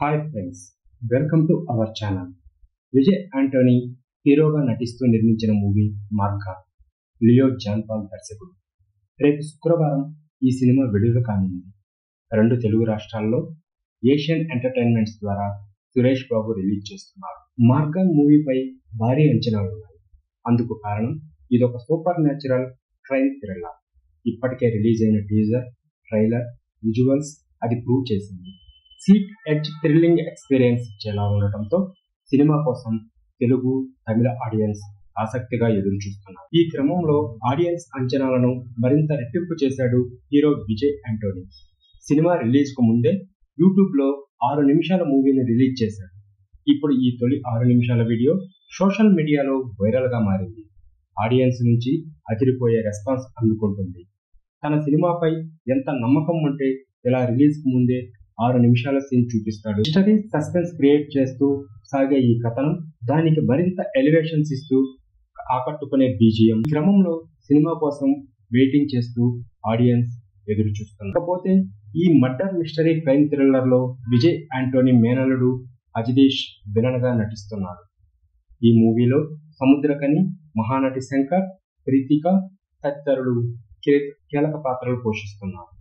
Hi friends, welcome to our channel. Vijay Antony హీరోగా నటిస్తూ నిర్మించిన మూవీ మార్కా. లియో జాన్ పాల్ దర్శకుడు. రేపు శుక్రవారం ఈ సినిమా విడుదల కానుంది. 2 తెలుగు రాష్ట్రాల్లో ఏషియన్ ఎంటర్టైన్మెంట్స్ ద్వారా సురేష్ బాబు రిలీజ్ చేస్తున్నారు. మార్గన్ మూవీపై భారీ అంచనాలున్నాయి. అందుకు కారణం ఇదొక సూపర్ న్యాచురల్ క్రైమ్ థ్రిల్లర్. ఇప్పటికే రిలీజ్ అయిన టీజర్, ట్రైలర్, విజువల్స్ అది ప్రూవ్ చేసింది. సీట్ ఎడ్జ్ థ్రిల్లింగ్ ఎక్స్పీరియన్స్ ఇచ్చేలా ఉండటంతో సినిమా కోసం తెలుగు, తమిళ ఆడియన్స్ ఆసక్తిగా ఎదురు చూస్తున్నారు. ఈ క్రమంలో ఆడియన్స్ అంచనాలను మరింత రెట్టింపు చేశాడు hero Vijay Anthony. Cinema release కు ముందే యూట్యూబ్ లో 6 నిమిషాల మూవీని రిలీజ్ చేశాడు. ఇప్పుడు ఈ తొలి 6 నిమిషాల వీడియో సోషల్ మీడియాలో వైరల్ గా మారింది. ఆడియన్స్ నుంచి అదిరిపోయే రెస్పాన్స్ అందుకుంటుంది. తన సినిమాపై ఎంత నమ్మకం ఉంటే ఇలా రిలీజ్ కు ముందే 6 నిమిషాల సీన్ చూపిస్తాడు. మిస్టరీ, సస్పెన్స్ క్రియేట్ చేస్తూ సాగే ఈ కథనం దానికి మరింత ఎలివేషన్స్ ఇస్తూ ఆకట్టుకునే బీజిఎం. ఈ క్రమంలో సినిమా కోసం వెయిటింగ్ చేస్తూ ఆడియన్స్ ఎదురు చూస్తున్నారు. కాకపోతే ఈ మర్డర్ మిస్టరీ క్రైమ్ థ్రిల్లర్ లో విజయ్ యాంటోనీ మేనల్లుడు అజనీష్ విలన్ గా నటిస్తున్నాడు. ఈ మూవీలో సముద్రకని, మహానటి శంకర్, ప్రీతిక తదితరులు కీలక పాత్రలు పోషిస్తున్నారు.